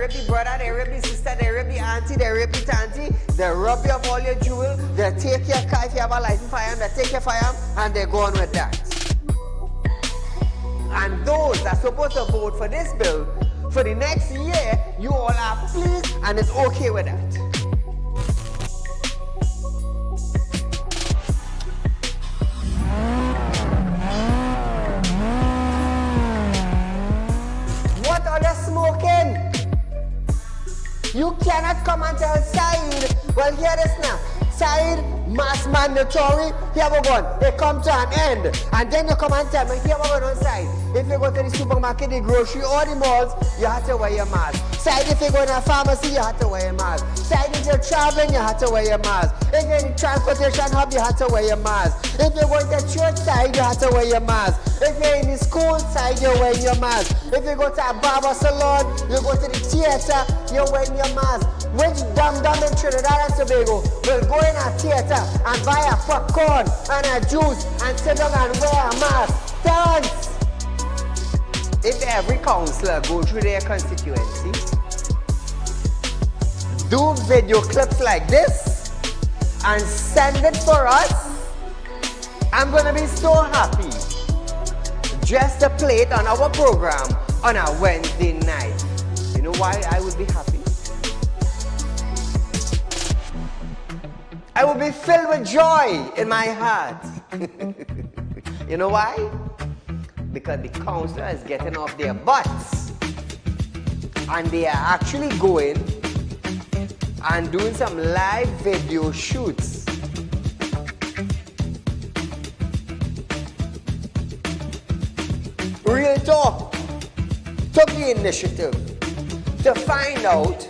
rape the brother, they rape the sister, they rape the auntie, they rape the auntie, they rob you of all your jewel, they take your car if you have a license firearm, they take your firearm, and they go on with that. And those that are supposed to vote for this bill, for the next year, you all are pleased and it's okay with that. What are they smoking? You cannot come and tell Saieed, well, hear this now. Saieed, mass mandatory, here we go. It come to an end. And then you come and tell me, here we go on Saieed. If you go to the supermarket, the grocery, or the malls, you have to wear your mask. Saieed, if you go in a pharmacy, you have to wear your mask. Saieed, if you're traveling, you have to wear your mask. If you're in the transportation hub, you have to wear your mask. If you're going to church side, you have to wear your mask. If you're in the school side, you're wearing your mask. If you go to a barber salon, you go to the theater, you're wearing your mask. Which dum-dum in Trinidad and Tobago will go in a theater and buy a popcorn and a juice and sit down and wear a mask? Thanks! If every councillor go through their constituency, do video clips like this and send it for us, I'm gonna be so happy just to play it on our program on a Wednesday night. You know why I would be happy? I will be filled with joy in my heart. You know why? Because the councillor is getting off their butts and they are actually going and doing some live video shoots. Real Talk took the initiative to find out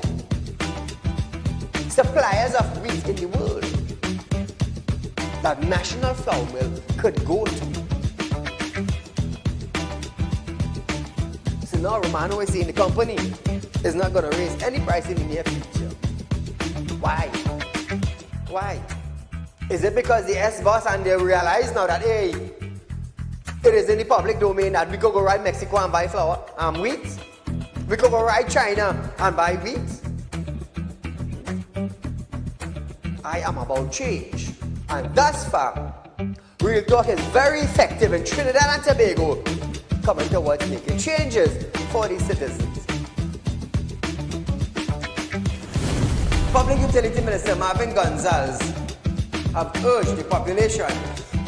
suppliers of wheat in the world that National Flour Mill could go to. So now Romano is saying the company is not going to raise any price in the near future. Why? Why? Is it because the S-boss and they realize now that, hey, it is in the public domain that we could go right Mexico and buy flour and wheat? We could go right China and buy wheat? I am about change. And thus far, Real Talk is very effective in Trinidad and Tobago, coming towards making changes for the citizens. Public Utility Minister Marvin Gonzalez have urged the population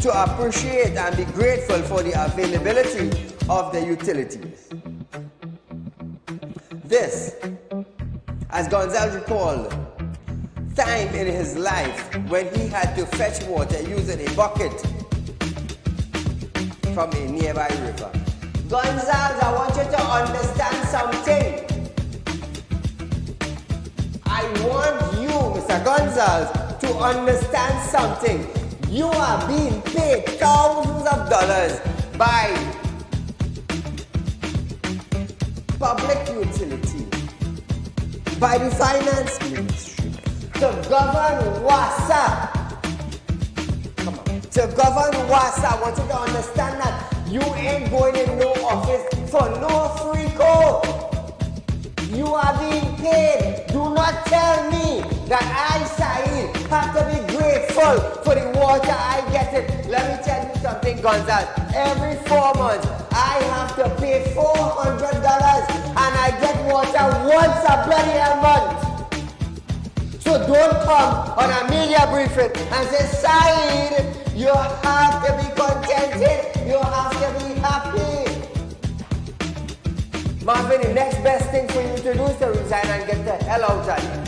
to appreciate and be grateful for the availability of the utilities. This, as Gonzalez recalled, time in his life when he had to fetch water using a bucket from a nearby river. Gonzalez, I want you to understand something. I want you, Mr. Gonzalez, to understand something. You are being paid thousands of dollars by public utility, by the finance ministry, to govern WASA. Come on. To govern WASA, I want you to understand that you ain't going in no office for no free code. You are being paid. Do not tell me that I, Saieed, have to be grateful for the water I get it. Let me tell you something, Gonzalez. Every 4 months, I have to pay $400 and I get water once a bloody month. So don't come on a media briefing and say, Saieed, you have to be contented. You have to be happy. Marvin, the next best thing for you to do is to resign and get the hell out of here.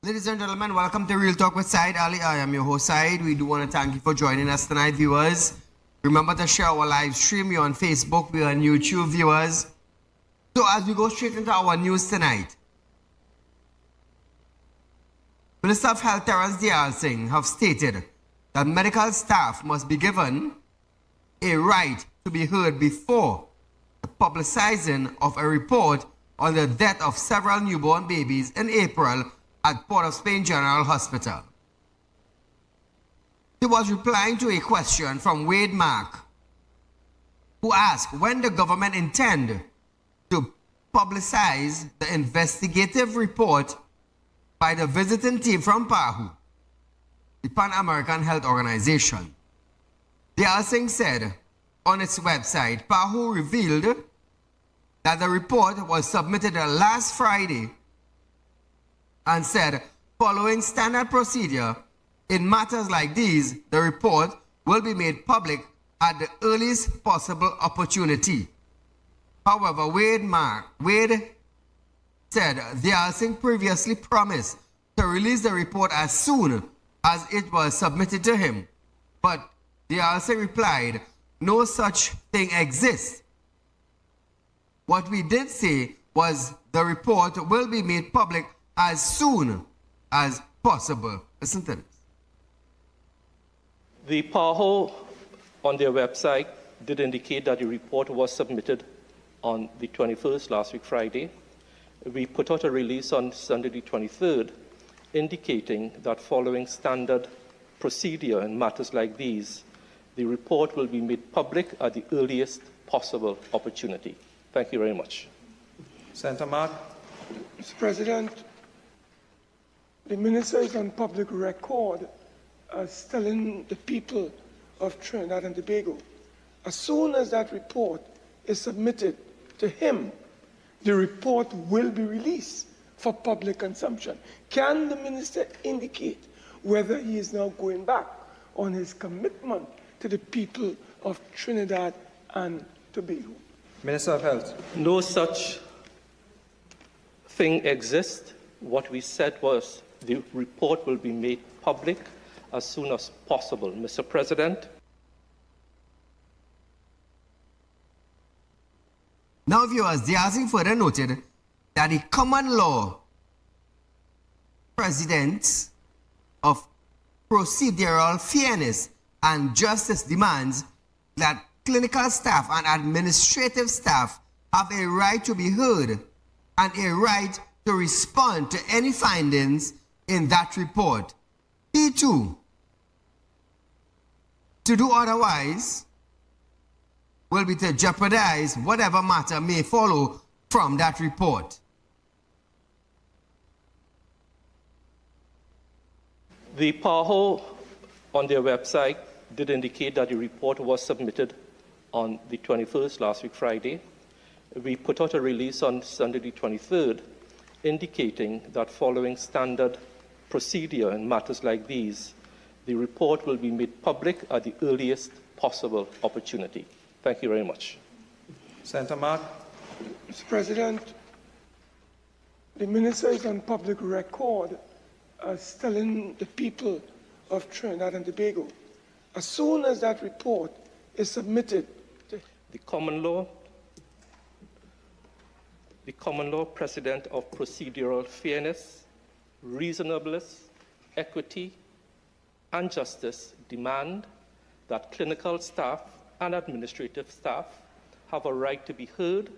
Ladies and gentlemen, welcome to Real Talk with Saieed Ali. I am your host, Saieed. We do want to thank you for joining us tonight, viewers. Remember to share our live stream. We're on Facebook, we're on YouTube, viewers. So as we go straight into our news tonight, Minister of Health Terrence Dayal Singh have stated that medical staff must be given a right to be heard before the publicizing of a report on the death of several newborn babies in April at Port of Spain General Hospital. He was replying to a question from Wade Mark, who asked when the government intend to publicize the investigative report by the visiting team from PAHU, the Pan-American Health Organization. Dayal Singh said on its website, PAHU revealed that the report was submitted last Friday and said, following standard procedure, in matters like these, the report will be made public at the earliest possible opportunity. However, Wade said Dayal Singh previously promised to release the report as soon as it was submitted to him. But Dayal Singh replied, no such thing exists. What we did say was the report will be made public as soon as possible. Listen to this. The PAHO on their website did indicate that the report was submitted on the 21st, last week Friday. We put out a release on Sunday the 23rd indicating that following standard procedure in matters like these, the report will be made public at the earliest possible opportunity. Thank you very much. Senator Mark. Mr. President, the minister is on public record as telling the people of Trinidad and Tobago, as soon as that report is submitted to him, the report will be released for public consumption. Can the minister indicate whether he is now going back on his commitment to the people of Trinidad and Tobago? Minister of Health. No such thing exists. What we said was the report will be made public as soon as possible, Mr. President. Now, viewers, Dayal Singh further noted that the common law precedents of procedural fairness and justice demands that clinical staff and administrative staff have a right to be heard and a right to respond to any findings in that report. He too, to do otherwise will be to jeopardize whatever matter may follow from that report. The PAHO on their website did indicate that the report was submitted on the 21st, last week Friday. We put out a release on Sunday the 23rd indicating that following standard procedure in matters like these, the report will be made public at the earliest possible opportunity. Thank you very much. Senator Mark. Mr. President, the minister is on public record as telling the people of Trinidad and Tobago, as soon as that report is submitted to the common law precedent of procedural fairness, reasonableness, equity, and justice demand that clinical staff and administrative staff have a right to be heard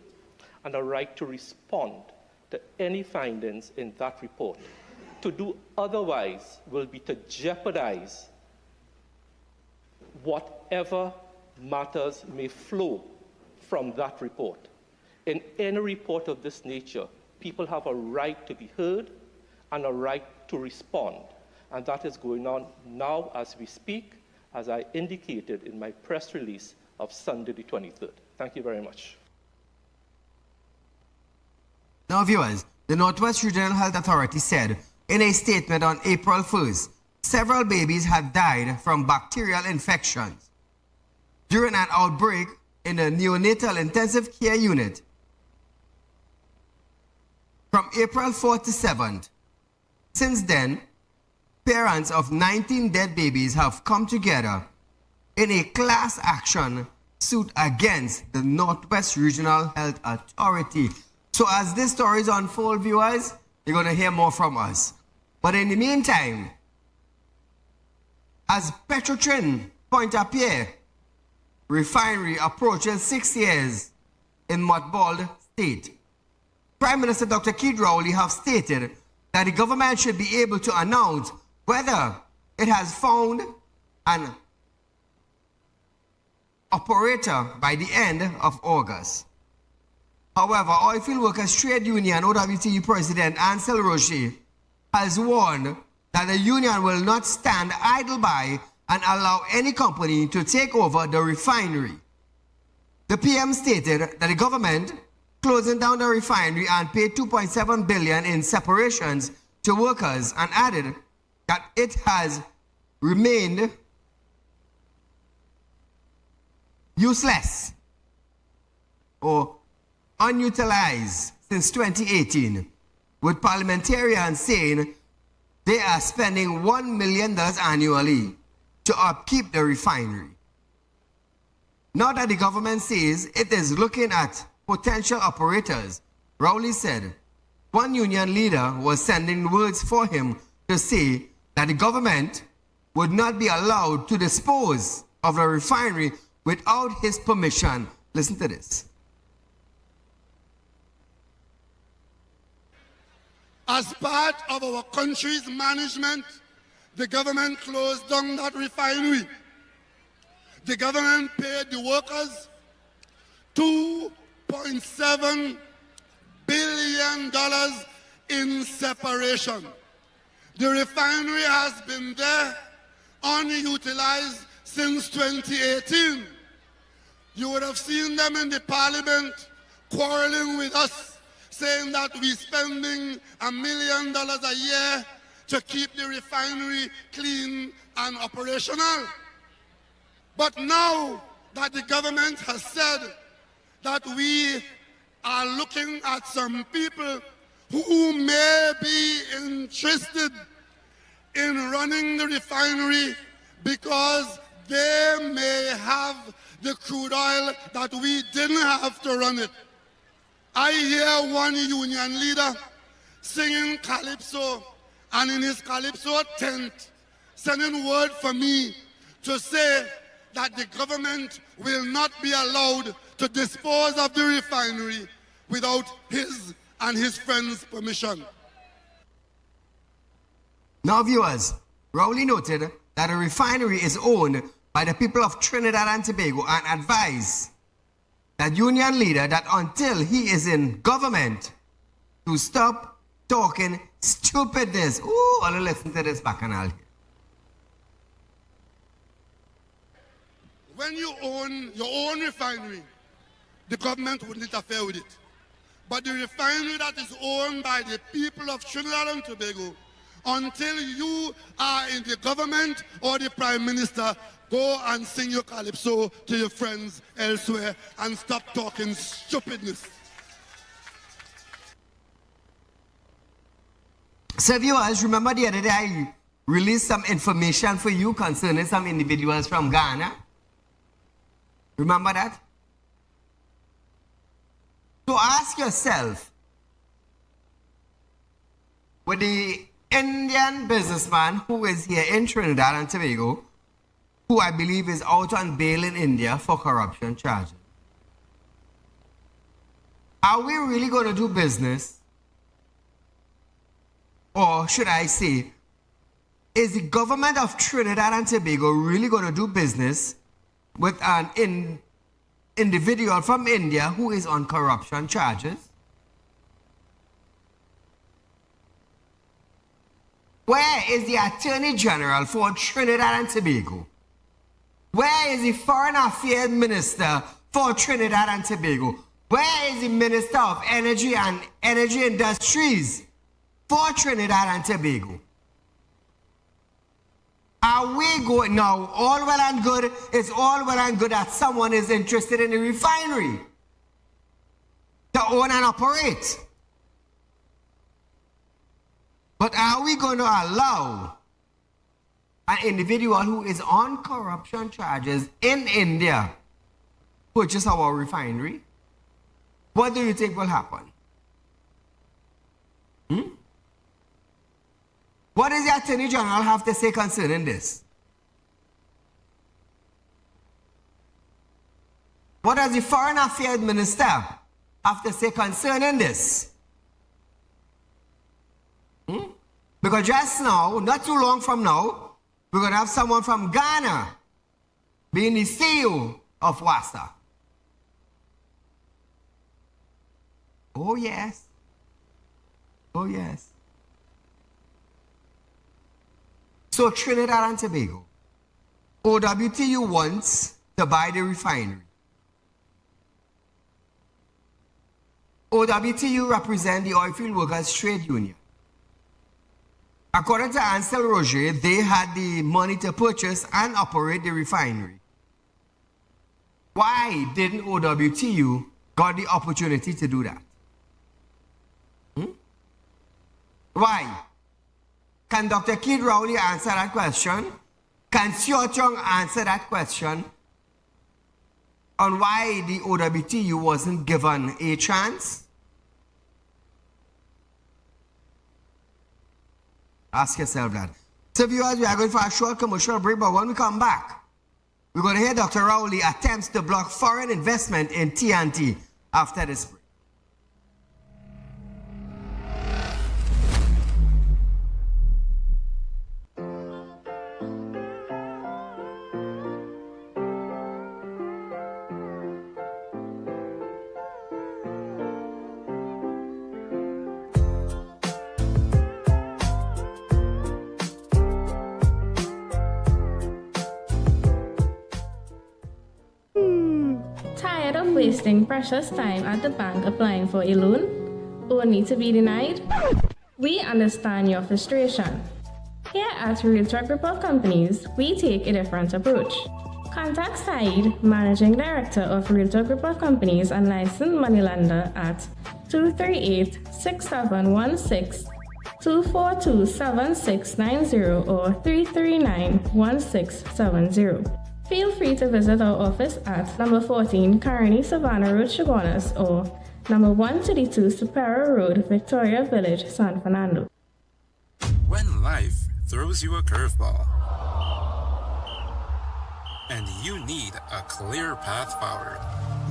and a right to respond to any findings in that report. To do otherwise will be to jeopardize whatever matters may flow from that report. In any report of this nature, people have a right to be heard and a right to respond. And that is going on now as we speak, as I indicated in my press release of Sunday the 23rd. Thank you very much. Now, viewers, the Northwest Regional Health Authority said in a statement on April 1st, several babies had died from bacterial infections during an outbreak in the neonatal intensive care unit. From April 4th to 7th, Since then, parents of 19 dead babies have come together in a class action suit against the Northwest Regional Health Authority. So as this story is unfold, viewers, you're going to hear more from us. But in the meantime, as Petrotrin Pointe-à-Pierre refinery approaches 6 years in mothballed state, Prime Minister Dr. Keith Rowley have stated that the government should be able to announce whether it has found an operator by the end of August. However, Oilfield Workers Trade Union OWTU President Ansel Rocher has warned that the union will not stand idle by and allow any company to take over the refinery. The PM stated that the government closing down the refinery and paid $2.7 billion in separations to workers, and added that it has remained useless or unutilized since 2018, with parliamentarians saying they are spending $1 million annually to upkeep the refinery. Now that the government says it is looking at potential operators, Rowley said one union leader was sending words for him to say that the government would not be allowed to dispose of the refinery without his permission. Listen to this. As part of our country's management, the government closed down that refinery. The government paid the workers $2.7 billion in separation. The refinery has been there unutilized since 2018. You would have seen them in the parliament quarreling with us, saying that we're spending $1 million a year to keep the refinery clean and operational. But now that the government has said that we are looking at some people who may be interested in running the refinery because they may have the crude oil that we didn't have to run it. I hear one union leader singing Calypso, and in his Calypso tent, sending word for me to say that the government will not be allowed to dispose of the refinery without his and his friends' permission. Now, viewers, Rowley noted that the refinery is owned by the people of Trinidad and Tobago and advised that union leader that until he is in government to stop talking stupidness. Ooh, I'll listen to this back and I'll hear. When you own your own refinery, the government wouldn't interfere with it. But the refinery that is owned by the people of Trinidad and Tobago, until you are in the government or the Prime Minister, go and sing your Calypso to your friends elsewhere and stop talking stupidness. So viewers, remember the other day I released some information for you concerning some individuals from Ghana? Remember that? So ask yourself, with the Indian businessman who is here in Trinidad and Tobago, who I believe is out on bail in India for corruption charges, are we really going to do business? Or should I say, is the government of Trinidad and Tobago really going to do business with an individual from India who is on corruption charges? Where is the Attorney General for Trinidad and Tobago? Where is the Foreign Affairs Minister for Trinidad and Tobago? Where is the Minister of Energy and Energy Industries for Trinidad and Tobago? Are we going now? All well and good. It's all well and good that someone is interested in the refinery to own and operate. But are we going to allow an individual who is on corruption charges in India purchase our refinery? What do you think will happen? What does the Attorney General have to say concerning this? What does the Foreign Affairs Minister have to say concerning this? Because just now, not too long from now, we're going to have someone from Ghana being the CEO of WASA. Oh, yes. Oh, yes. So Trinidad and Tobago, OWTU wants to buy the refinery. OWTU represent the Oilfield Workers Trade Union. According to Ansel Roger, they had the money to purchase and operate the refinery. Why didn't OWTU got the opportunity to do that? Why? Can Dr. Keith Rowley answer that question? Can Seo Chung answer that question on why the OWTU wasn't given a chance? Ask yourself that. So viewers, we are going for a short commercial break, but when we come back, we're going to hear Dr. Rowley attempts to block foreign investment in TNT after this break. Tired of wasting precious time at the bank applying for a loan, only to be denied? We understand your frustration. Here at Realtalk Report Companies, we take a different approach. Contact Saieed, Managing Director of Realtalk Report Companies and licensed moneylender at 238-6716, 242-7690 or 339-1670. Feel free to visit our office at number 14 Carney Savannah Road, Chaguanas, or number 132 Superior Road, Victoria Village, San Fernando. When life throws you a curveball and you need a clear path forward,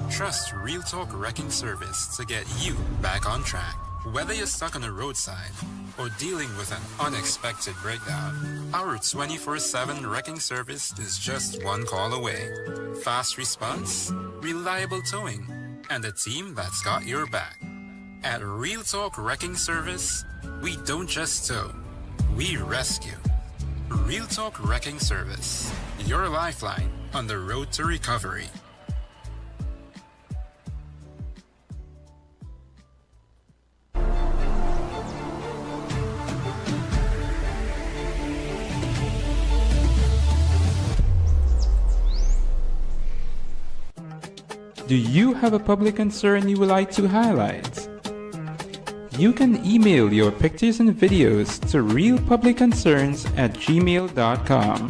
trust Realtalk Wrecking Service to get you back on track. Whether you're stuck on the roadside or dealing with an unexpected breakdown, our 24/7 wrecking service is just one call away. Fast response, reliable towing, and a team that's got your back. At Realtalk Wrecking Service, we don't just tow, we rescue. Realtalk Wrecking Service, your lifeline on the road to recovery. Do you have a public concern you would like to highlight? You can email your pictures and videos to realpublicconcerns@gmail.com,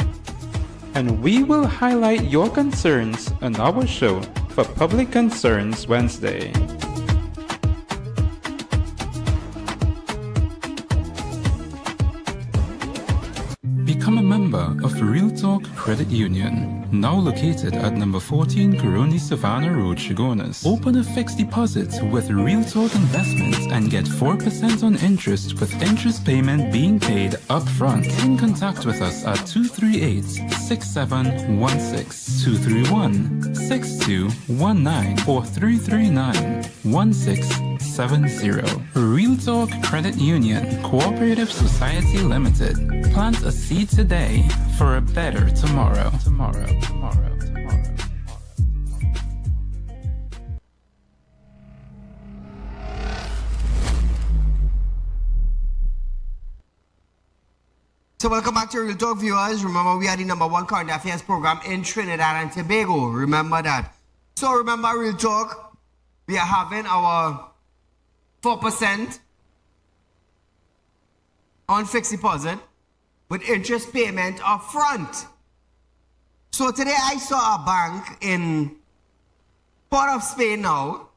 and we will highlight your concerns on our show for Public Concerns Wednesday. Become a member of Realtalk Credit Union, now located at number 14 Caroni Savannah Road, Chaguanas. Open a fixed deposit with Realtalk Investments and get 4% on interest with interest payment being paid upfront. Get in contact with us at 238-6716, 231-6219 or 339-1670. Realtalk Credit Union Cooperative Society Limited. Plant a seed today for a better tomorrow. So welcome back to Real Talk, viewers. Remember, we are the #1 current affairs program in Trinidad and Tobago. Remember that. So remember, Real Talk, we are having our 4% on fixed deposit with interest payment up front. So today I saw a bank in Port of Spain now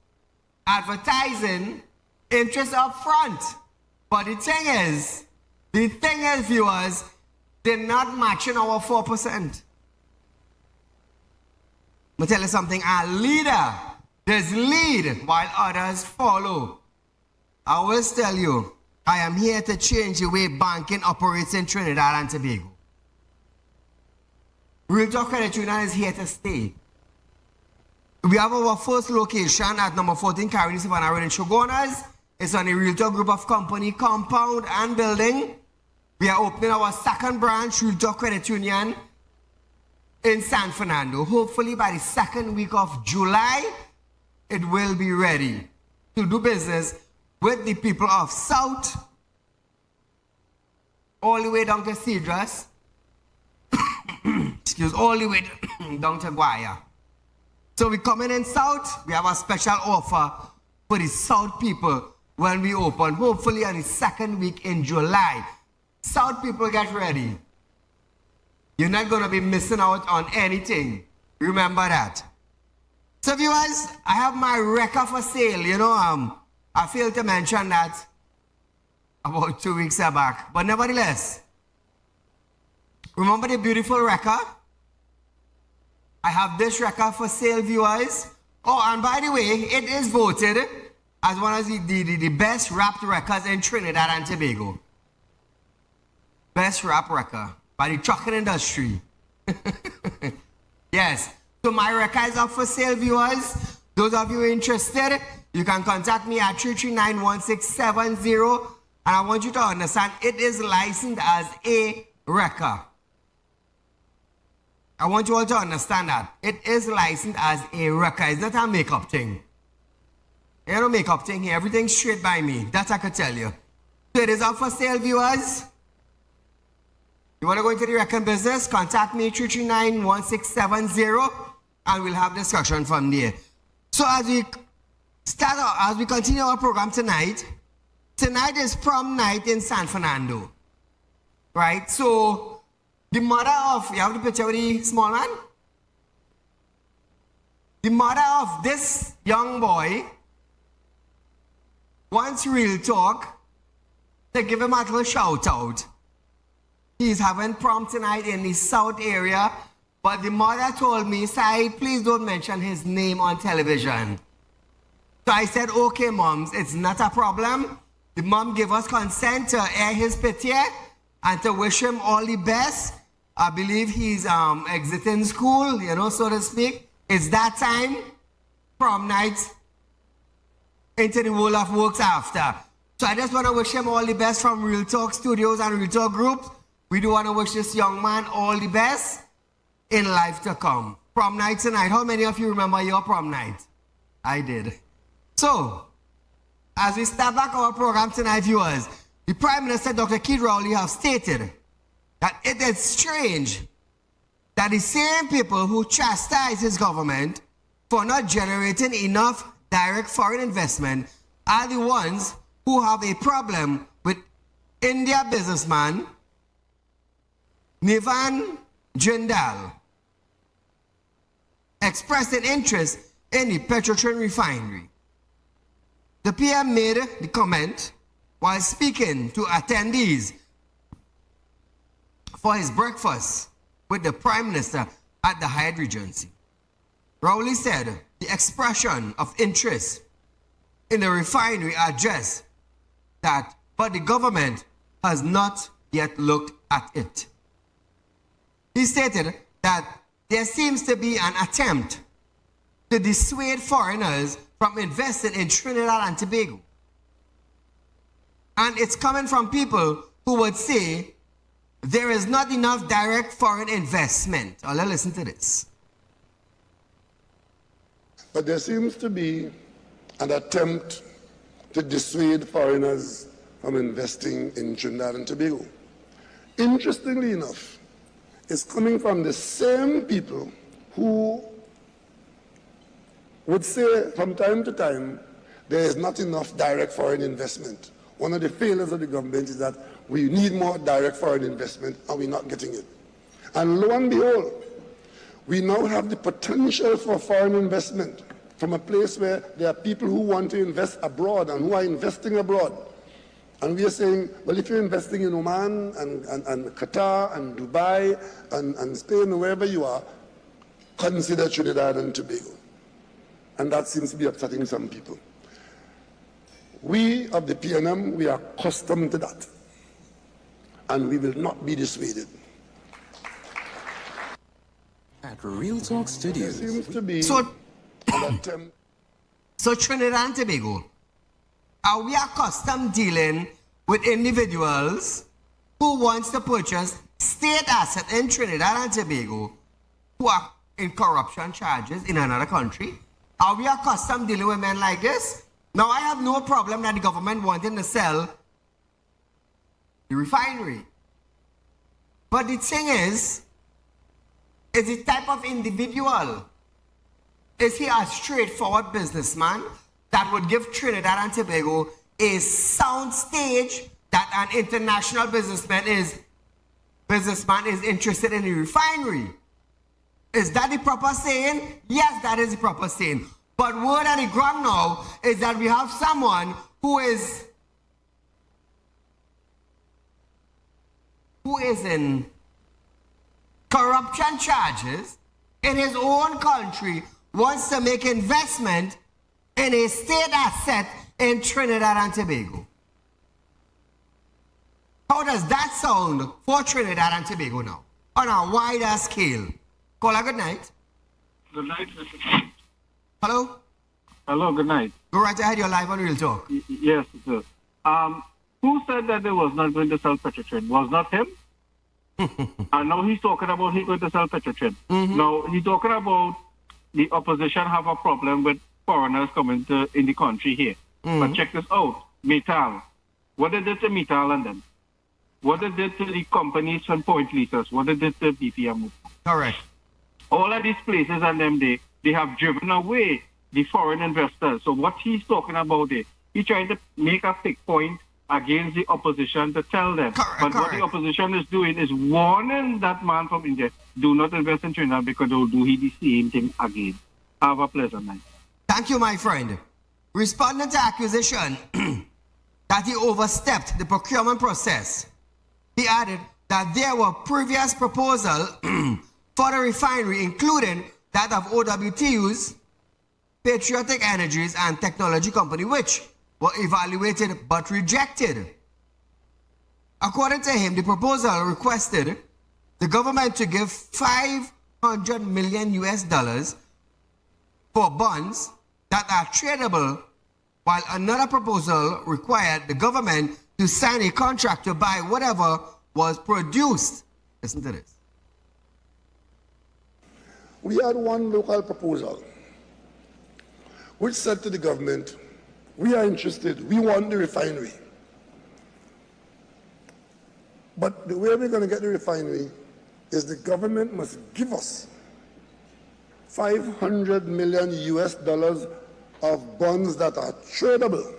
advertising interest up front. But the thing is, viewers, they're not matching our 4%. I'll tell you something, a leader does lead while others follow. I always tell you, I am here to change the way banking operates in Trinidad and Tobago. Real Talk Credit Union is here to stay. We have our first location at number 14 Caroni Savannah Road in Shogunas. It's on the Real Talk Group of Company compound and building. We are opening our second branch, Real Talk Credit Union, in San Fernando. Hopefully by the second week of July, it will be ready to do business with the people of South, all the way down to Cedras, all the way down to Guaya. So we coming in South, we have a special offer for the South people when we open, hopefully on the second week in July. South people, get ready. You're not going to be missing out on anything. Remember that. So viewers, I have my record for sale. You know, I failed to mention that about 2 weeks back. But nevertheless, remember the beautiful record? I have this record for sale, viewers. Oh, and by the way, it is voted as one of the best wrapped records in Trinidad and Tobago. Best wrap record by the trucking industry. Yes. So my record is up for sale, viewers. Those of you interested, you can contact me at 339-1670. And I want you to understand, it is licensed as a record. I want you all to understand that. It is licensed as a record. It's not a makeup thing. There's no makeup thing here. Everything's straight by me. That I could tell you. So it is up for sale, viewers. You want to go into the record business? Contact me 339-1670 and we'll have discussion from there. So as we continue our program tonight is prom night in San Fernando. Right? So the mother of, you have the picture with the small man? The mother of this young boy wants Real Talk to give him a little shout out. He's having prom tonight in the South area, but the mother told me, Saieed, please don't mention his name on television. So I said, okay, moms, it's not a problem. The mom gave us consent to air his picture and to wish him all the best. I believe he's exiting school, you know, so to speak. It's that time, prom night, into the world of works after. So I just want to wish him all the best from Real Talk Studios and Real Talk Group. We do want to wish this young man all the best in life to come. Prom night tonight. How many of you remember your prom night? I did. So, as we start back our program tonight, viewers, the Prime Minister, Dr. Keith Rowley, have stated that it is strange that the same people who chastise his government for not generating enough direct foreign investment are the ones who have a problem with India businessman Nivan Jindal expressed an interest in the Petrotrin Refinery. The PM made the comment while speaking to attendees for his breakfast with the Prime Minister at the Hyatt Regency. Rowley said the expression of interest in the refinery addressed that, but the government has not yet looked at it. He stated that there seems to be an attempt to dissuade foreigners from investing in Trinidad and Tobago. And it's coming from people who would say there is not enough direct foreign investment. Oh, let's listen to this. But there seems to be an attempt to dissuade foreigners from investing in Trinidad and Tobago. Interestingly enough, it's coming from the same people who would say from time to time there is not enough direct foreign investment. One of the failures of the government is that We need more direct foreign investment, and we're not getting it. And lo and behold, we now have the potential for foreign investment from a place where there are people who want to invest abroad and who are investing abroad. And we are saying, well, if you're investing in Oman and Qatar and Dubai and Spain, wherever you are, consider Trinidad and Tobago. And that seems to be upsetting some people. We of the PNM, we are accustomed to that. And we will not be dissuaded. At Real Talk Studios. There seems to be So an attempt. So Trinidad and Tobago, are we accustomed dealing with individuals who wants to purchase state asset in Trinidad and Tobago who are in corruption charges in another country? Are we accustomed dealing with men like this? Now, I have no problem that the government wanting to sell the refinery. But the thing is the type of individual. Is he a straightforward businessman that would give Trinidad and Tobago a sound stage that an international businessman is interested in the refinery? Is that the proper saying? Yes, that is the proper saying. But word on the ground now is that we have someone who is in corruption charges in his own country, wants to make investment in a state asset in Trinidad and Tobago. How does that sound for Trinidad and Tobago now, on a wider scale? Caller, good night. Good night, Mr. Hello? Hello, good night. Go right ahead, you're live on Real Talk. Yes, sir. Who said that they was not going to sell Petrotrin? Was not him? And now he's talking about he's going to sell Petrotrin. Now, he's talking about the opposition have a problem with foreigners coming in the country here. But check this out. Metal. What they did to Metal and them? What they did to the companies from Point Leasers? What they did to BPM? Correct. All of these places and them, they have driven away the foreign investors. So what he's talking about there, he's trying to make a big point against the opposition to tell them. But what the opposition is doing is warning that man from India, do not invest in Trinidad because they'll do the same thing again. Have a pleasant night. Thank you, my friend. Responding to accusation that he overstepped the procurement process, he added that there were previous proposals for the refinery, including that of OWTU's Patriotic Energies and Technology Company, which were evaluated but rejected. According to him, the proposal requested the government to give $500 million for bonds that are tradable, while another proposal required the government to sign a contract to buy whatever was produced. Listen to this. We had one local proposal which said to the government, we are interested, we want the refinery. But the way we're going to get the refinery is the government must give us $500 million of bonds that are tradable.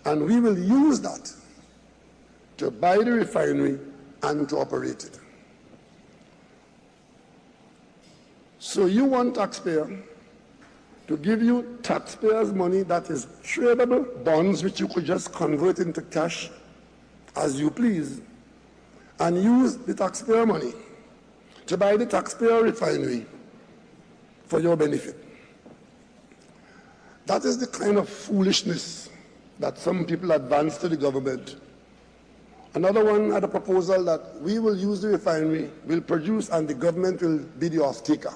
And we will use that to buy the refinery and to operate it. So you want taxpayer to give you taxpayers' money that is tradable bonds, which you could just convert into cash as you please, and use the taxpayer money to buy the taxpayer refinery for your benefit. That is the kind of foolishness that some people advance to the government. Another one had a proposal that we will use the refinery, we'll produce, and the government will be the off-taker.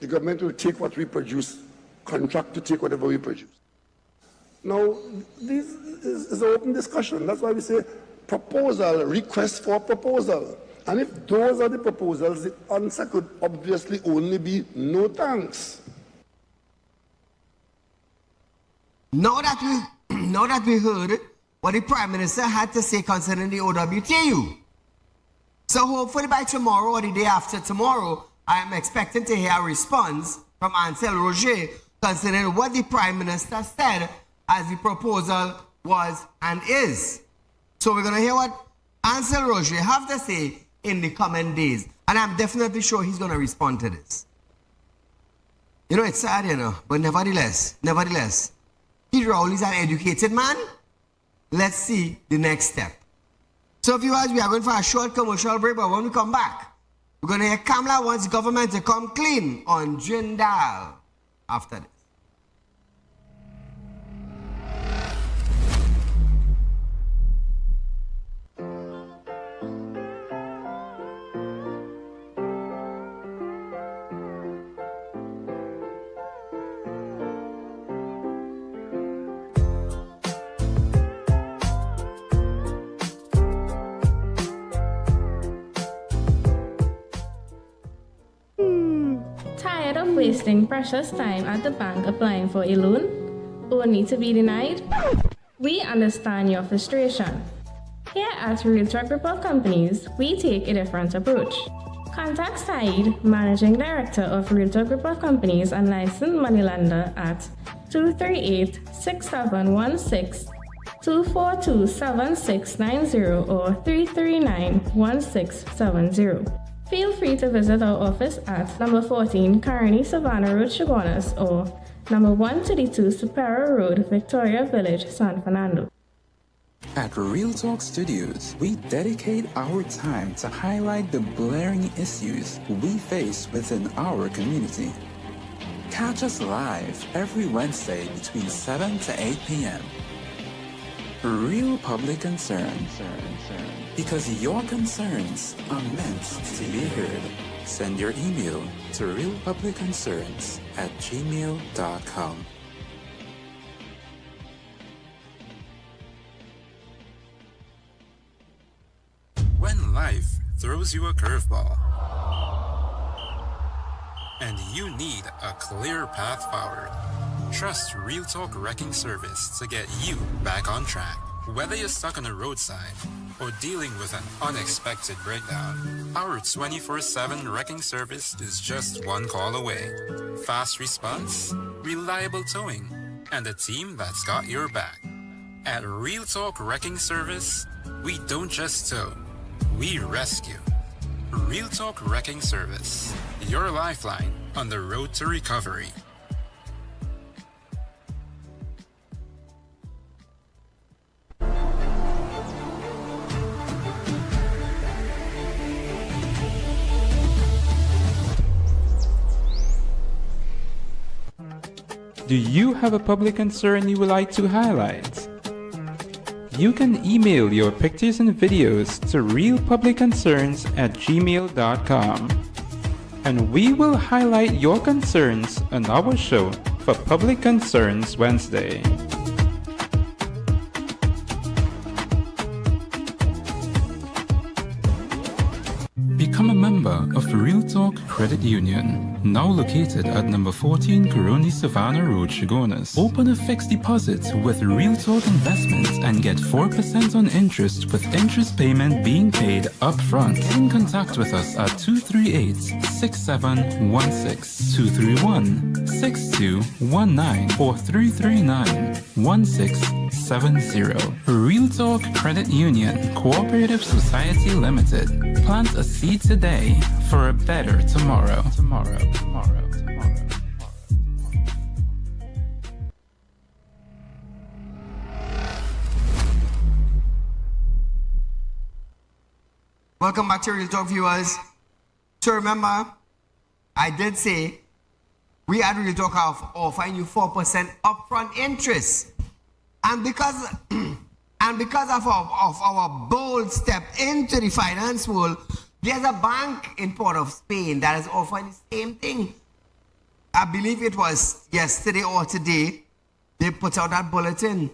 The government will take what we produce, contract to take whatever we produce. Now, this is an open discussion. That's why we say proposal, request for proposal. And if those are the proposals, the answer could obviously only be no thanks. Now that we heard what the Prime Minister had to say concerning the OWTU. So hopefully by tomorrow or the day after tomorrow, I am expecting to hear a response from Ansel Roger concerning what the Prime Minister said as the proposal was and is. So we're going to hear what Ansel Roger have to say in the coming days. And I'm definitely sure he's going to respond to this. You know, it's sad, you know, but nevertheless, he Raul is an educated man. Let's see the next step. So viewers, we are going for a short commercial break, but when we come back, we're going to hear Kamala wants the government to come clean on Jindal after this. Tired of wasting precious time at the bank applying for a loan, only to be denied? We understand your frustration. Here at Realtalk Group of Companies, we take a different approach. Contact Saieed, Managing Director of Realtalk Group of Companies and licensed moneylender at 238-6716, 242-7690 or 339-1670. Feel free to visit our office at number 14 Caroni Savannah Road, Chaguanas, or number 132 Superior Road, Victoria Village, San Fernando. At Real Talk Studios, we dedicate our time to highlight the blaring issues we face within our community. Catch us live every Wednesday between 7 to 8 p.m. Real Public Concern. Because your concerns are meant to be heard. Send your email to realpublicconcerns@gmail.com. When life throws you a curveball and you need a clear path forward, trust Real Talk Wrecking Service to get you back on track. Whether you're stuck on the roadside or dealing with an unexpected breakdown, our 24/7 wrecking service is just one call away. Fast response, reliable towing, and a team that's got your back. At Real Talk Wrecking Service, we don't just tow, we rescue. Real Talk Wrecking Service, your lifeline on the road to recovery. Do you have a public concern you would like to highlight? You can email your pictures and videos to realpublicconcerns@gmail.com, and we will highlight your concerns on our show for Public Concerns Wednesday. Become a member of Real Talk Credit Union, now located at number 14 Caroni Savannah Road, Chaguanas. Open a fixed deposit with Real Talk Investments and get 4% on interest with interest payment being paid upfront. Get in contact with us at 238-6716, 231-6219 or 339-1670. Real Talk Credit Union Cooperative Society Limited. Plant a seed today for a better tomorrow. Welcome back to Real Talk, viewers. So remember, I did say we at Real Talk are offering you 4% upfront interest. And because of our bold step into the finance world, there's a bank in Port of Spain that is offering the same thing. I believe it was yesterday or today, they put out that bulletin.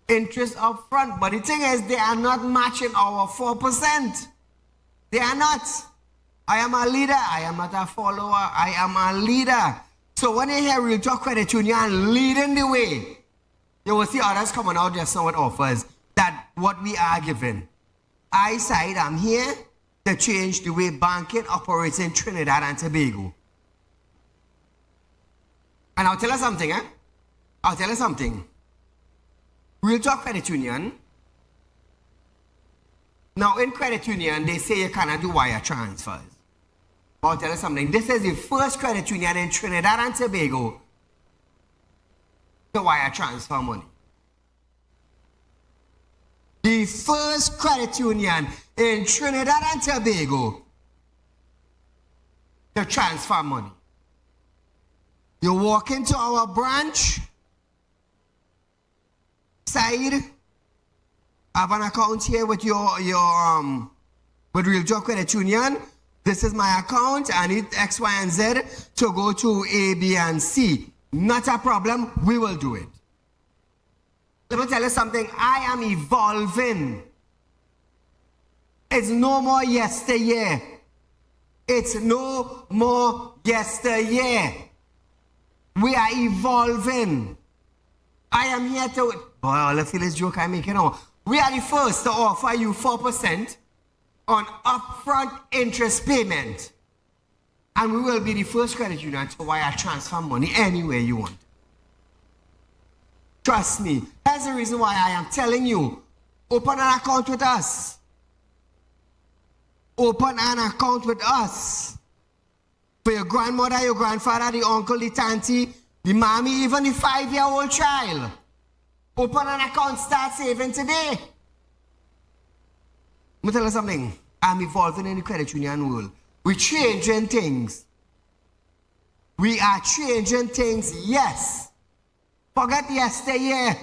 Interest up front, but the thing is, they are not matching our 4%. They are not. I am a leader, I am not a follower, I am a leader. So when you hear Real Talk Credit Union leading the way, you will see others coming out just now with offers that what we are giving. I said I'm here to change the way banking operates in Trinidad and Tobago. And I'll tell you something, I'll tell you something. Real Talk Credit Union Now, in credit union, they say you cannot do wire transfers. But I'll tell you something. This is the first credit union in Trinidad and Tobago to wire transfer money. The first credit union in Trinidad and Tobago to transfer money. You walk into our branch, Saieed, I have an account here with with Real Talk Credit Union. This is my account. I need X, Y, and Z to go to A, B, and C. Not a problem. We will do it. Let me tell you something. I am evolving. It's no more yesteryear. It's no more yesteryear. We are evolving. I am here to... Boy, all I feel is joke I make, you know. We are the first to offer you 4% on upfront interest payment. And we will be the first credit union to wire transfer money anywhere you want. Trust me. That's the reason why I am telling you, open an account with us. Open an account with us. For your grandmother, your grandfather, the uncle, the auntie, the mommy, even the 5-year-old child. Open an account, start saving today. Let me tell you something. I'm evolving in the credit union world. We're changing things. We are changing things, yes. Forget yesteryear.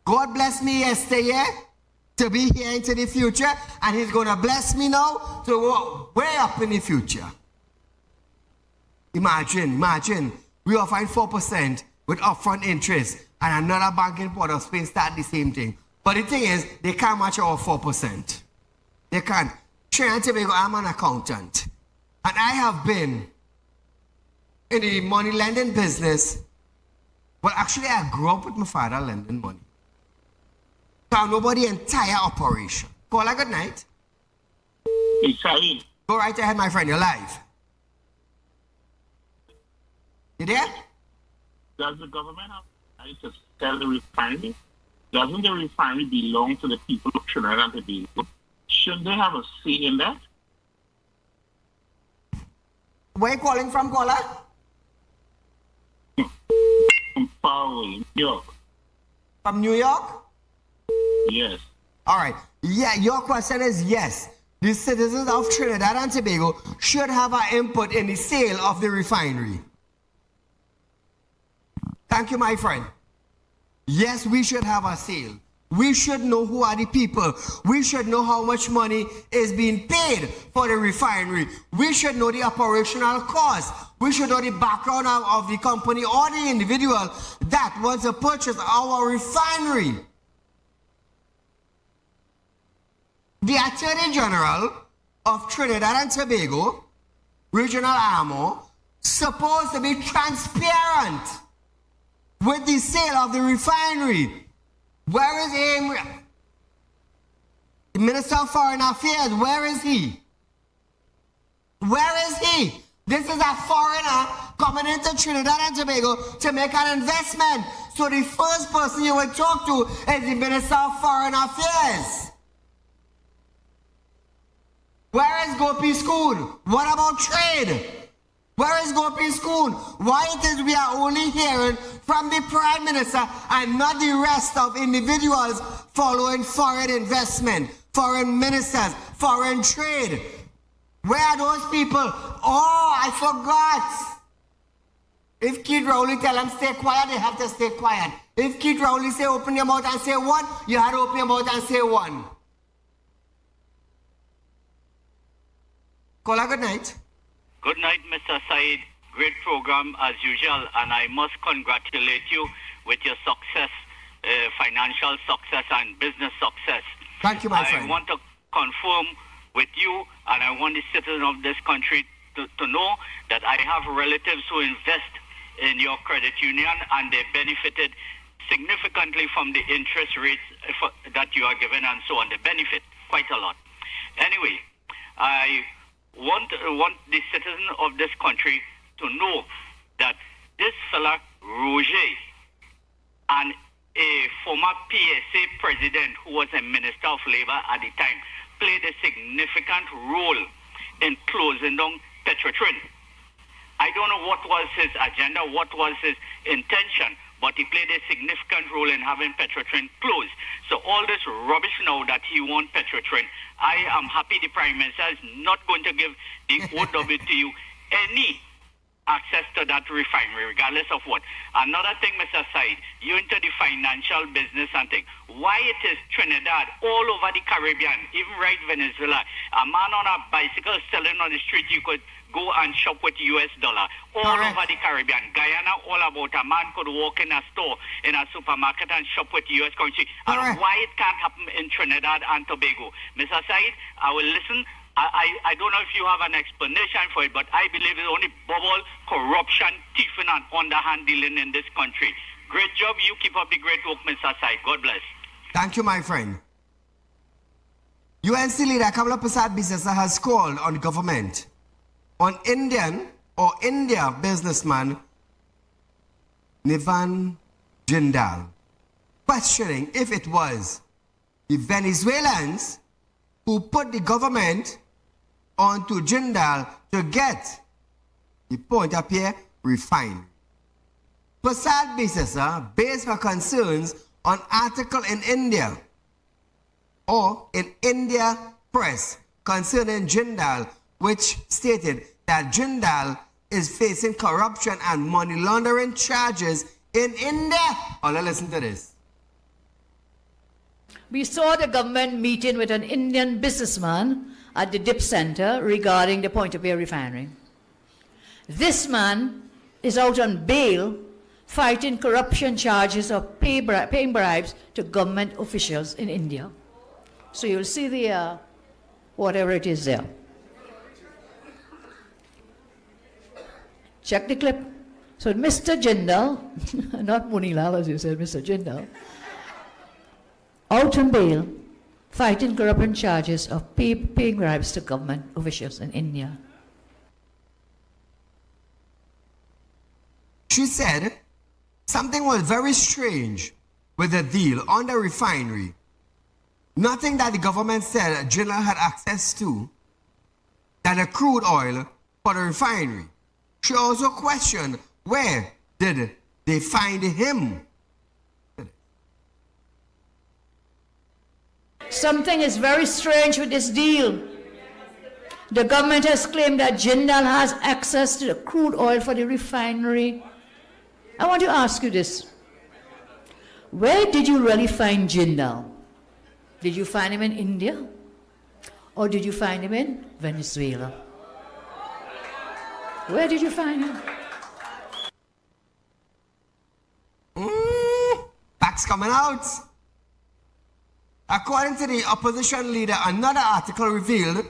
God bless me yesteryear to be here into the future, and He's going to bless me now to go way up in the future. Imagine, we are offering 4% with upfront interest, and another bank in Port of Spain start the same thing. But the thing is, they can't match our 4%. They can't. Trinidad and Tobago, I'm an accountant. And I have been in the money lending business. Well, actually, I grew up with my father lending money. So I know about the entire operation. Caller, good night. Hey, Saeed. Go right ahead, my friend. You're live. You there? Does the government have to sell the refinery? Doesn't the refinery belong to the people of Trinidad and Tobago? Shouldn't they have a say in that? Where are you calling from, caller? From far away, New York. From New York? Yes. All right. Yeah, your question is yes. The citizens of Trinidad and Tobago should have an input in the sale of the refinery. Thank you, my friend. Yes, we should have a sale. We should know who are the people. We should know how much money is being paid for the refinery. We should know the operational cost. We should know the background of the company or the individual that wants to purchase our refinery. The Attorney General of Trinidad and Tobago, Regional Armor, supposed to be transparent with the sale of the refinery. Where is he? The Minister of Foreign Affairs, where is he? Where is he? This is a foreigner coming into Trinidad and Tobago to make an investment. So the first person you would talk to is the Minister of Foreign Affairs. Where is Gopi School? What about trade? Where is Gopi School? Why it is we are only hearing from the Prime Minister and not the rest of individuals following foreign investment, foreign ministers, foreign trade? Where are those people? Oh, I forgot. If Kid Rowley tell them stay quiet, they have to stay quiet. If Kid Rowley say open your mouth and say one, you have to open your mouth and say one. Caller, good night. Good night, Mr. Saeed. Great program as usual, and I must congratulate you with your success, financial success and business success. Thank you, my friend. I want to confirm with you, and I want the citizens of this country to know that I have relatives who invest in your credit union, and they benefited significantly from the interest rates that you are given and so on. They benefit quite a lot. Anyway, I want the citizens of this country to know that this fella, Roger, and a former PSA president who was a Minister of Labor at the time played a significant role in closing down Petrotrin. I don't know what was his agenda, what was his intention, but he played a significant role in having Petrotrin closed. So all this rubbish now that he wants Petrotrin, I am happy the Prime Minister is not going to give the OWTU any access to that refinery, regardless of what. Another thing, Mr. Said, you into the financial business and thing. Why it is Trinidad, all over the Caribbean, even right Venezuela, a man on a bicycle selling on the street, you could go and shop with US dollar. All over the Caribbean, Guyana, all about a man could walk in a store, in a supermarket and shop with US currency. And why it can't happen in Trinidad and Tobago? Mr. Said, I will listen. I don't know if you have an explanation for it, but I believe it's only bubble, corruption, thieving, and underhand dealing in this country. Great job. You keep up the great work, Mr. Said. God bless. Thank you, my friend. UNC leader Kamala Prasad Bisesa has called on government on India businessman Nivan Jindal, questioning if it was the Venezuelans who put the government onto Jindal to get the Port-au-Pierre refinery. Prasad Bisesa based her concerns on article in India or in India press concerning Jindal, which stated that Jindal is facing corruption and money laundering charges in India. Oh, let's listen to this. We saw the government meeting with an Indian businessman at the DIP Center regarding the Port-au-Pierre refinery. This man is out on bail fighting corruption charges of paying bribes to government officials in India. So you'll see the, whatever it is there. Check the clip. So Mr. Jindal, not Munilal as you said, Mr. Jindal, out on bail, fighting corruption charges of paying bribes to government officials in India. She said something was very strange with the deal on the refinery. Nothing that the government said Jindal had access to, that the crude oil for the refinery. She also questioned where did they find him. Something is very strange with this deal. The government has claimed that Jindal has access to the crude oil for the refinery. I want to ask you this. Where did you really find Jindal? Did you find him in India? Or did you find him in Venezuela? Where did you find him? Facts coming out. According to the opposition leader, another article revealed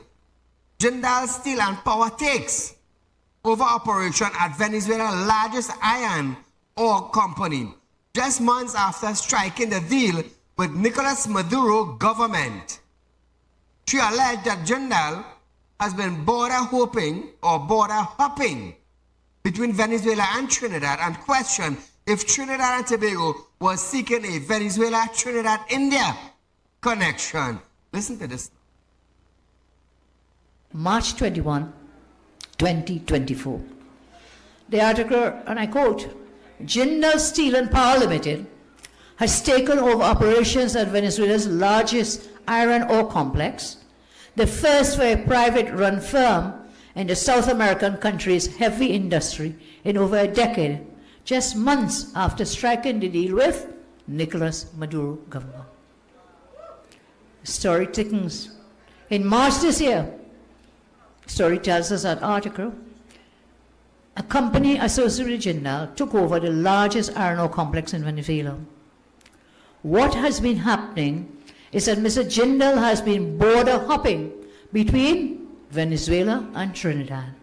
Jindal Steel and Power takes over operation at Venezuela's largest iron ore company, just months after striking the deal with Nicolas Maduro government. She alleged that Jindal has been border hopping between Venezuela and Trinidad and questioned if Trinidad and Tobago was seeking a Venezuela-Trinidad-India connection. Listen to this. March 21, 2024. The article, and I quote, Jindal Steel and Power Limited has taken over operations at Venezuela's largest iron ore complex, the first for a private-run firm in the South American country's heavy industry in over a decade, just months after striking the deal with Nicolas Maduro government. Story thickens. In March this year, story tells us that article, a company associated with Jindal took over the largest iron ore complex in Venezuela. What has been happening is that Mr. Jindal has been border hopping between Venezuela and Trinidad,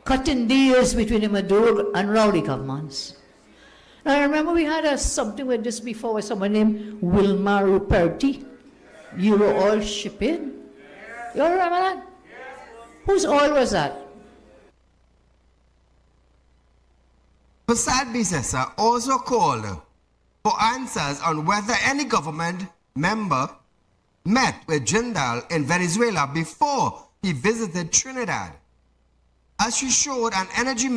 cutting deals between the Maduro and Rowley governments. Now, I remember we had something with this before with someone named Wilma Ruperti, Euro Oil Shipping. You all remember that? Whose oil was that? Prasad Bisesa also called for answers on whether any government member met with Jindal in Venezuela before he visited Trinidad. As she showed an energy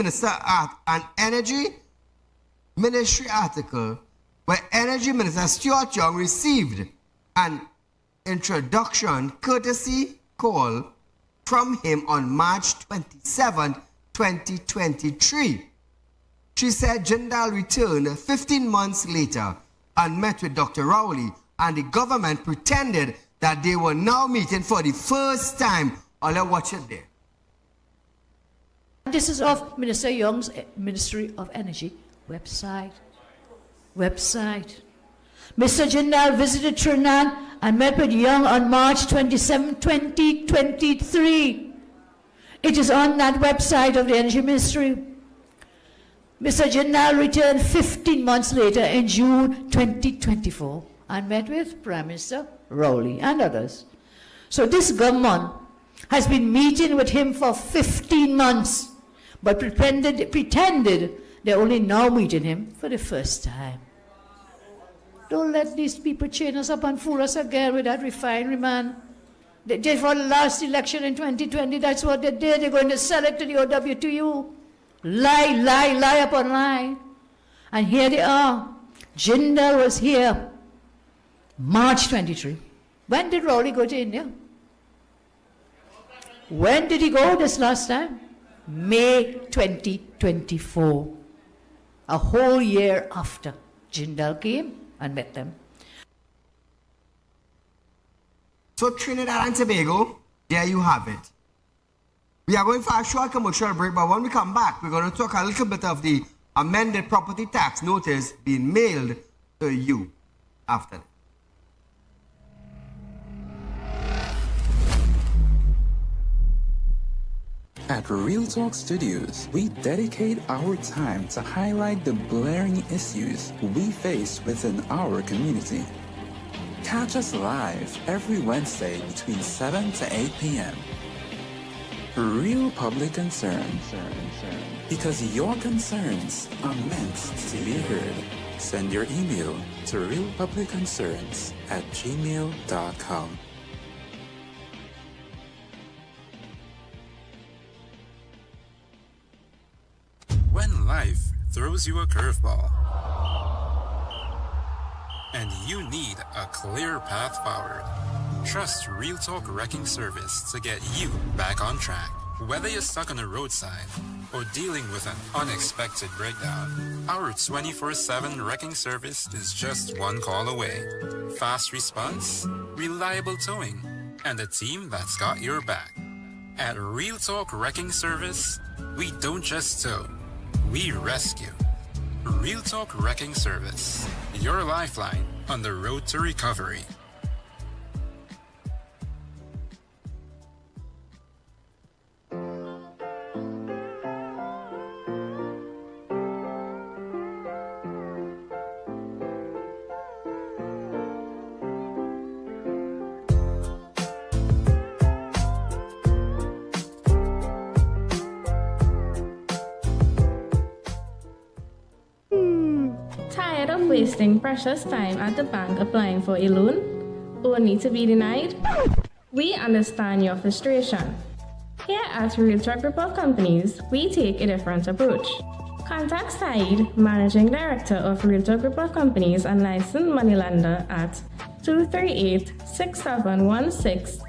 ministry article where Energy Minister Stuart Young received an introduction courtesy call from him on March 27, 2023. She said Jindal returned 15 months later and met with Dr. Rowley, and the government pretended that they were now meeting for the first time. I'll watch it there. This is of Minister Young's Ministry of Energy website. Mr. Jindal visited Trinidad and met with Young on March 27, 2023. It is on that website of the Energy Ministry. Mr. Jindal returned 15 months later in June 2024 and met with Prime Minister Rowley and others. So this government has been meeting with him for 15 months, but pretended they're only now meeting him for the first time. Don't let these people chain us up and fool us again with that refinery, man. They did for the last election in 2020, that's what they did. They're going to sell it to the OWTU. Lie upon lie. And here they are. Jindal was here March 23. When did Rowley go to India? When did he go this last time? May 2024. A whole year after Jindal came and met them. So Trinidad and Tobago, there you have it. We are going for a short commercial break, but when we come back, we're going to talk a little bit of the amended property tax notice being mailed to you after that. At Real Talk Studios, we dedicate our time to highlight the glaring issues we face within our community. Catch us live every Wednesday between 7 to 8 p.m. Real Public Concern. Because your concerns are meant to be heard. Send your email to realpublicconcerns@gmail.com. When life throws you a curveball and you need a clear path forward, trust Real Talk Wrecking Service to get you back on track. Whether you're stuck on the roadside or dealing with an unexpected breakdown, our 24/7 wrecking service is just one call away. Fast response, reliable towing, and a team that's got your back. At Real Talk Wrecking Service, we don't just tow, we rescue. Real Talk Wrecking Service, your lifeline on the road to recovery. Tired of wasting precious time at the bank applying for a loan, only to be denied? We understand your frustration. Here at Realtor Group of Companies, we take a different approach. Contact Saieed, Managing Director of Realtor Group of Companies and licensed moneylender at 238-6716,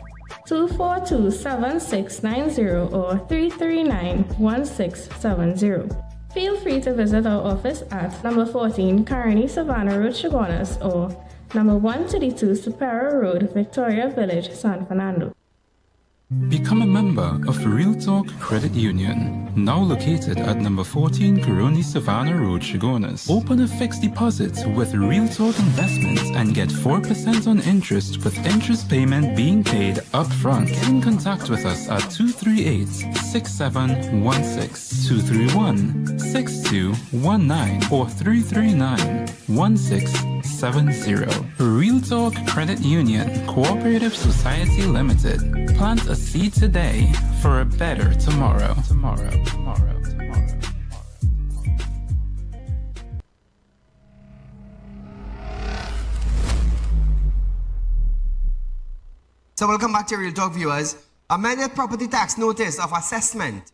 242-7690 or 339-1670. Feel free to visit our office at number 14 Carney Savannah Road, Chaguanas, or number 132 Superior Road, Victoria Village, San Fernando. Become a member of Real Talk Credit Union, now located at number 14 Caroni Savannah Road, Chaguanas. Open a fixed deposit with Real Talk Investments and get 4% on interest with interest payment being paid upfront. Get in contact with us at 238-6716, 231-6219 or 339-1670. Real Talk Credit Union Cooperative Society Limited. Plant a seed today for a better tomorrow. So welcome back to Real Talk viewers. Amended property tax notice of assessment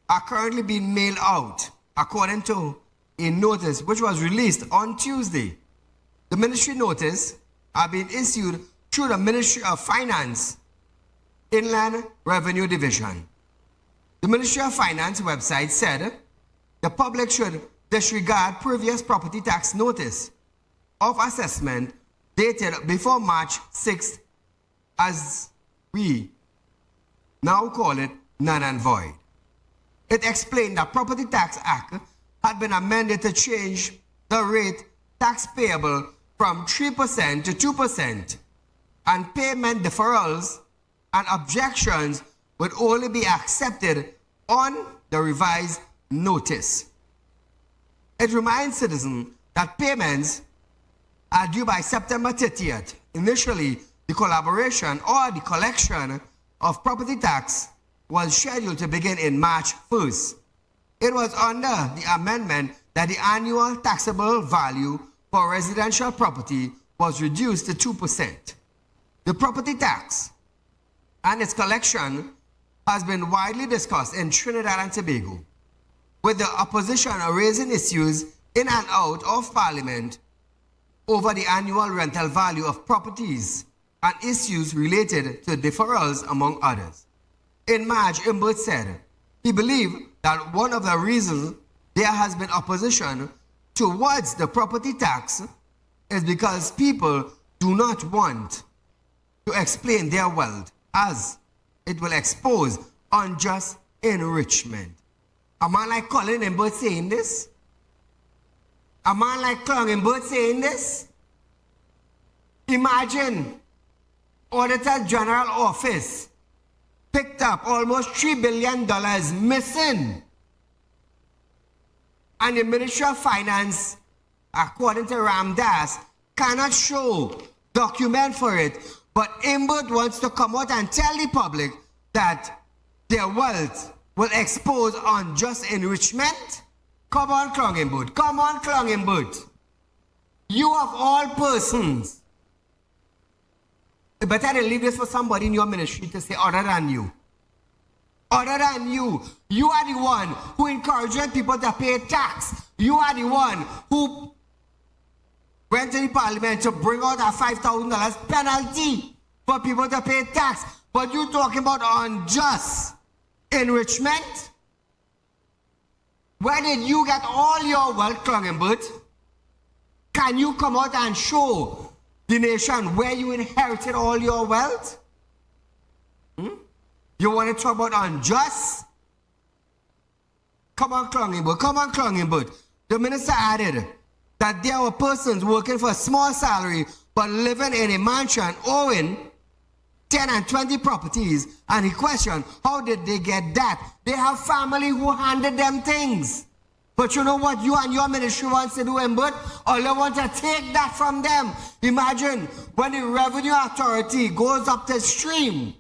are currently being mailed out according to a notice which was released on Tuesday. The ministry notice are being issued through the Ministry of Finance, Inland Revenue Division. The Ministry of Finance website said the public should disregard previous property tax notice of assessment dated before March 6th, as we now call it null and void. It explained that Property Tax Act had been amended to change the rate tax payable from 3% to 2%, and payment deferrals and objections would only be accepted on the revised notice. It reminds citizens that payments are due by September 30th. Initially, the collaboration or the collection of property tax was scheduled to begin in March 1st. It was under the amendment that the annual taxable value for residential property was reduced to 2%. The property tax and its collection has been widely discussed in Trinidad and Tobago, with the opposition raising issues in and out of Parliament over the annual rental value of properties and issues related to deferrals, among others. In March, Imbert said he believed that one of the reasons there has been opposition towards the property tax is because people do not want to explain their wealth, as it will expose unjust enrichment. A man like Colin Imbert saying this? A man like Clung Imbert saying this? Imagine Auditor General Office picked up almost $3 billion missing, and the Ministry of Finance, according to Ramdas, cannot show, document for it, but Imbert wants to come out and tell the public that their wealth will expose unjust enrichment? Come on, Clung Imbert. Come on, Clung Imbert. You of all persons, you better leave this for somebody in your ministry to say other than you. Other than you. You are the one who encourages people to pay tax. You are the one who went to the Parliament to bring out a $5,000 penalty for people to pay tax. But you talking about unjust enrichment? Where did you get all your wealth, Clung Imbert? Can you come out and show the nation where you inherited all your wealth? You want to talk about unjust? Come on, Clung Imbert. Come on, Clung Imbert. The minister added that there were persons working for a small salary but living in a mansion owing 10 and 20 properties, and he questioned, how did they get that? They have family who handed them things. But you know what you and your ministry wants to do, Imbert? All they want to take that from them. Imagine when the Revenue Authority goes up the stream,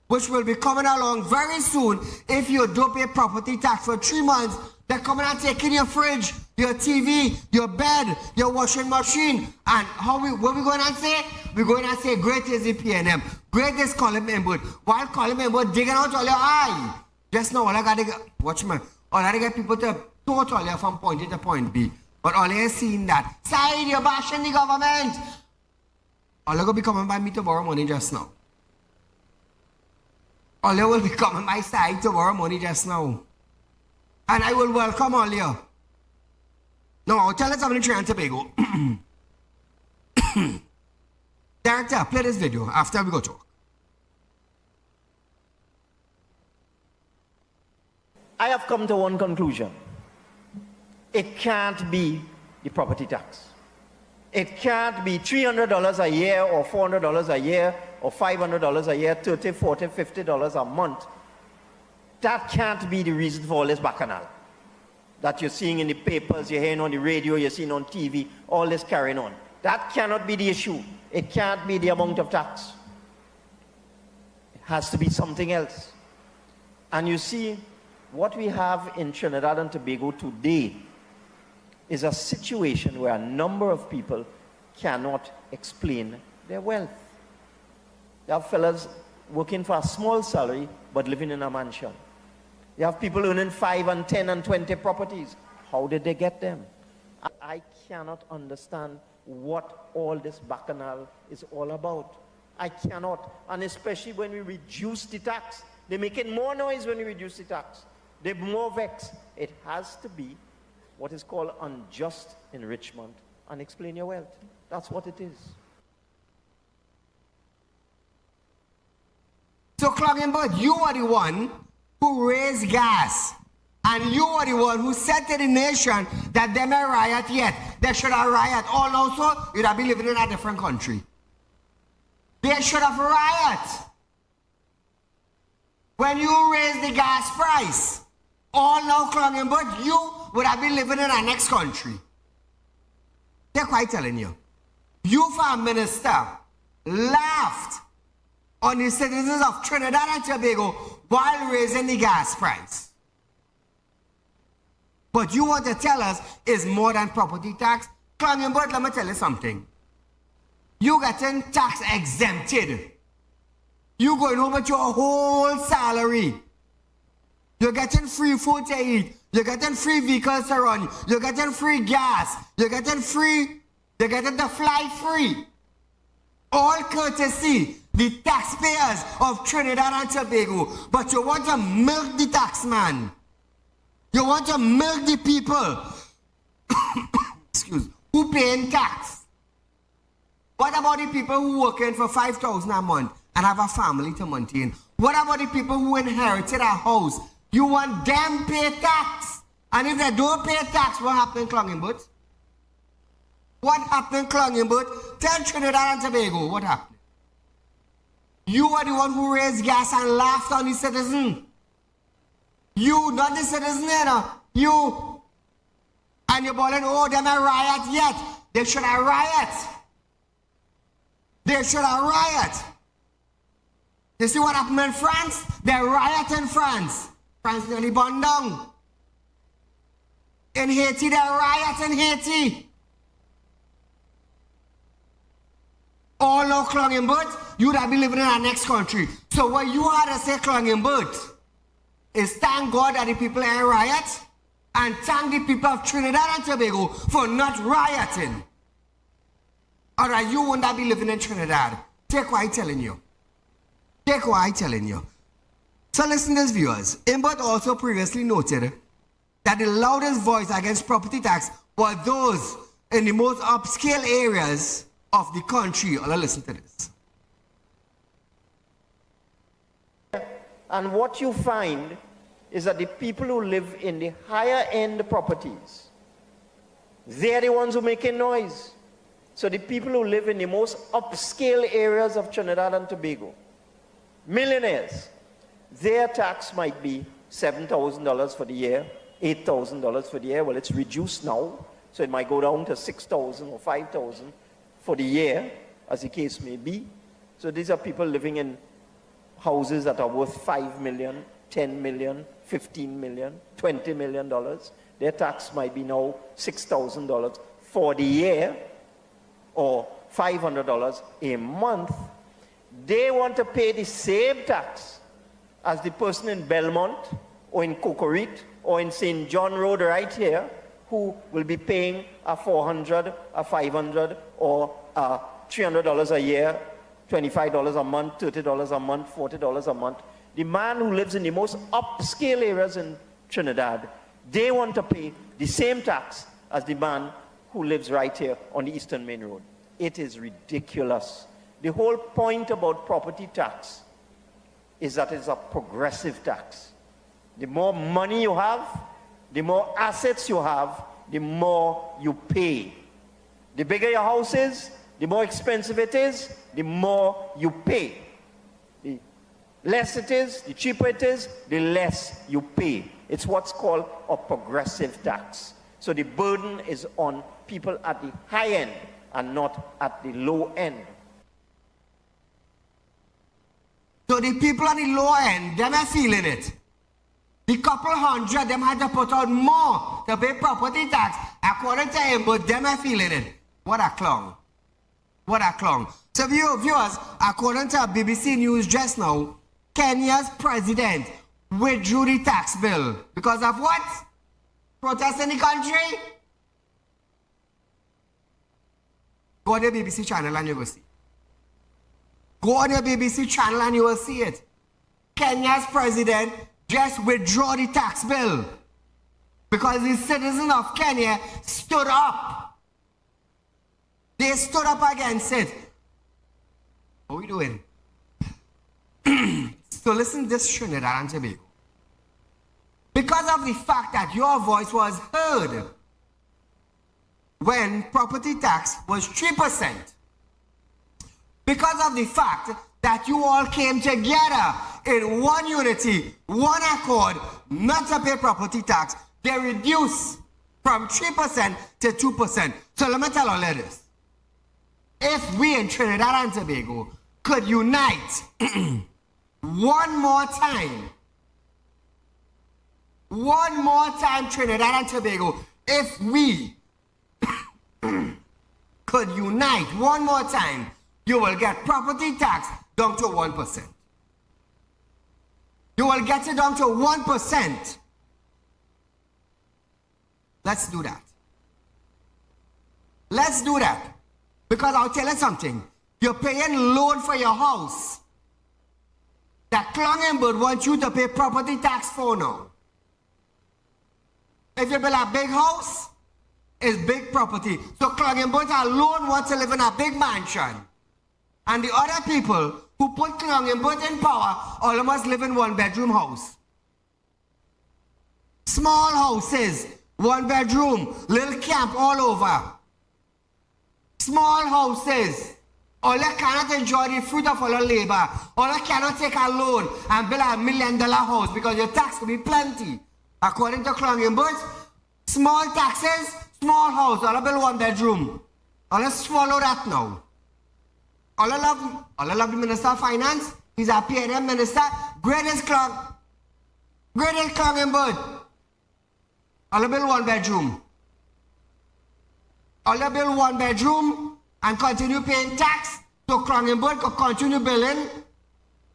which will be coming along very soon. If you don't pay property tax for 3 months, they're coming and taking your fridge, your TV, your bed, your washing machine. And what we going to say? We're going to say, great is the PNM. Great is Colin Imbert. While Colin Imbert digging out all your eye. Just now, all I got to get, watch me, all I got to get people to tote all you from point A to point B. But all you seen that, Saieed, you're bashing the government. All you going to be coming by me to borrow money just now. All you will be coming my side to borrow money just now. And I will welcome all you. Now, I'll tell us something in Trinidad and Tobago. Director, play this video after we go talk. I have come to one conclusion. It can't be the property tax. It can't be $300 a year or $400 a year or $500 a year, $30, $40, $50 a month. That can't be the reason for all this bacchanal that you're seeing in the papers, you're hearing on the radio, you're seeing on TV, all this carrying on. That cannot be the issue. It can't be the amount of tax. It has to be something else. And you see, what we have in Trinidad and Tobago today is a situation where a number of people cannot explain their wealth. You have fellas working for a small salary but living in a mansion. You have people owning 5 and 10 and 20 properties. How did they get them? I cannot understand what all this bacchanal is all about. I cannot. And especially when we reduce the tax. They're making more noise when we reduce the tax. They're more vexed. It has to be what is called unjust enrichment and explain your wealth. That's what it is. So, Clongenberg, you are the one who raised gas. And you are the one who said to the nation that they may riot yet. They should have riot. All also, you'd have been living in a different country. They should have riot. When you raise the gas price, all now Clongenberg, you would have been living in our next country. They're quite telling you. You, Farm Minister, laughed on the citizens of Trinidad and Tobago while raising the gas price. But you want to tell us it's more than property tax? Clongenberg, let me tell you something. You getting tax exempted. You going home with your whole salary. You're getting free food to eat. You're getting free vehicles to run. You're getting free gas. You're getting the fly free. All courtesy the taxpayers of Trinidad and Tobago. But you want to milk the tax man. You want to milk the people who paying tax. What about the people who working for $5,000 a month and have a family to maintain? What about the people who inherited a house? You want them pay tax. And if they don't pay tax, what happened, Clongenberg? What happened, Clongenberg? Tell Trinidad and Tobago what happened. You are the one who raised gas and laughed on the citizen. You, not the citizen, you know. You. And you're bawling, oh, they may riot yet. They should have riot. They should have riot. You see what happened in France? They riot in France. France nearly burned down. In Haiti, they riot in Haiti. All now Clongenberg, you'd have been living in our next country. So what you had to say, Clongenberg, is thank God that the people ain't riot and thank the people of Trinidad and Tobago for not rioting. Alright, you won't be living in Trinidad. Take what I'm telling you. Take what I'm telling you. So listen to this, viewers. Imbert also previously noted that the loudest voice against property tax were those in the most upscale areas of the country. Let's listen to this. And what you find is that the people who live in the higher end properties, they're the ones who making noise. So the people who live in the most upscale areas of Trinidad and Tobago, millionaires, their tax might be $7,000 for the year, $8,000 for the year. Well, it's reduced now, so it might go down to $6,000 or $5,000 for the year, as the case may be. So these are people living in houses that are worth $5 million, $10 million, $15 million, $20 million. Their tax might be now $6,000 for the year or $500 a month. They want to pay the same tax as the person in Belmont or in Cocorit or in St. John Road right here who will be paying a $400, a $500 or $300 a year, $25 a month, $30 a month, $40 a month. The man who lives in the most upscale areas in Trinidad, they want to pay the same tax as the man who lives right here on the Eastern Main Road. It is ridiculous. The whole point about property tax is that it's a progressive tax. The more money you have, the more assets you have, the more you pay. The bigger your house is, the more expensive it is, the more you pay. The less it is, the cheaper it is, the less you pay. It's what's called a progressive tax. So the burden is on people at the high end and not at the low end. So the people on the low end, them are feeling it. The couple hundred, them had to put out more to pay property tax. According to him, but them are feeling it. What a clown. What a clown. So viewers, according to BBC News just now, Kenya's president withdrew the tax bill. Because of what? Protests in the country? Go on the BBC channel and you will see. Go on the BBC channel and you will see it. Kenya's president just withdrew the tax bill because the citizens of Kenya stood up. They stood up against it. What are we doing? So listen to this, Trinidad and Tobago. Because of the fact that your voice was heard when property tax was 3%, because of the fact that you all came together in one unity, one accord, not to pay property tax, they reduced from 3% to 2%. So let me tell all of this. If we in Trinidad and Tobago could unite one more time, Trinidad and Tobago, if we could unite one more time, you will get property tax down to 1%. You will get it down to 1%. Let's do that. Let's do that. Because I'll tell you something. You're paying loan for your house that Clongenberg wants you to pay property tax for now. If you build a big house, it's big property. So Clongenberg alone wants to live in a big mansion. And the other people who put Clongenberg in power all must live in one-bedroom house. Small houses, one bedroom, little camp all over. Small houses. All you cannot enjoy the fruit of all your labor. All you cannot take a loan and build $1 million house because your tax will be plenty. According to Clongenberg, small taxes, small house, all you build one bedroom. All you swallow that now. All I love the Minister of Finance. He's a PNM minister. Greatest Clongenberg. All you build one bedroom. All you build one bedroom and continue paying tax, so Clongenberg could continue building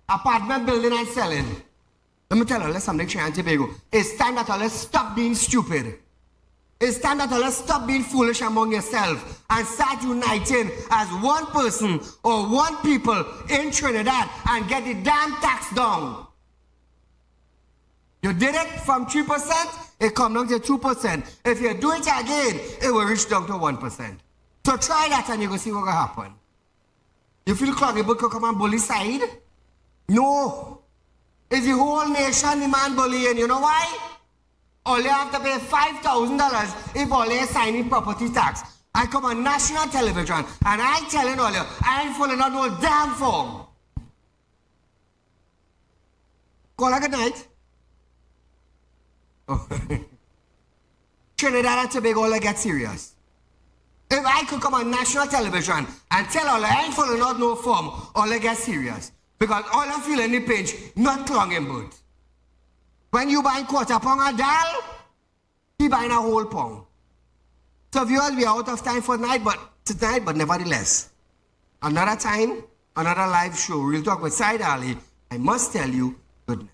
apartment building and selling. Let me tell you something, Trinidad and Tobago. It's time that all stop being stupid. It's time that all stop being foolish among yourself and start uniting as one person or one people in Trinidad and get the damn tax down. You did it from 3%, it come down to 2%. If you do it again, it will reach down to 1%. So try that and you will see what will happen. You feel Clongenberg could come and bully Saieed? No. It's the whole nation the man bullying. You know why? All you have to pay $5,000 if all you sign in property tax. I come on national television and I telling all you, I ain't following out no damn form. Call a good night. Oh. Trinidad and Tobago all get serious. If I could come on national television and tell all I ain't following out no form, all I get serious. Because all I feel in the pinch, not Clongenberg. When you buy quarter pound of dal, he buying a whole pound. So viewers, we are out of time for tonight, but nevertheless, another time, another live show, Real Talk with Saieed Ali. I must tell you, good night.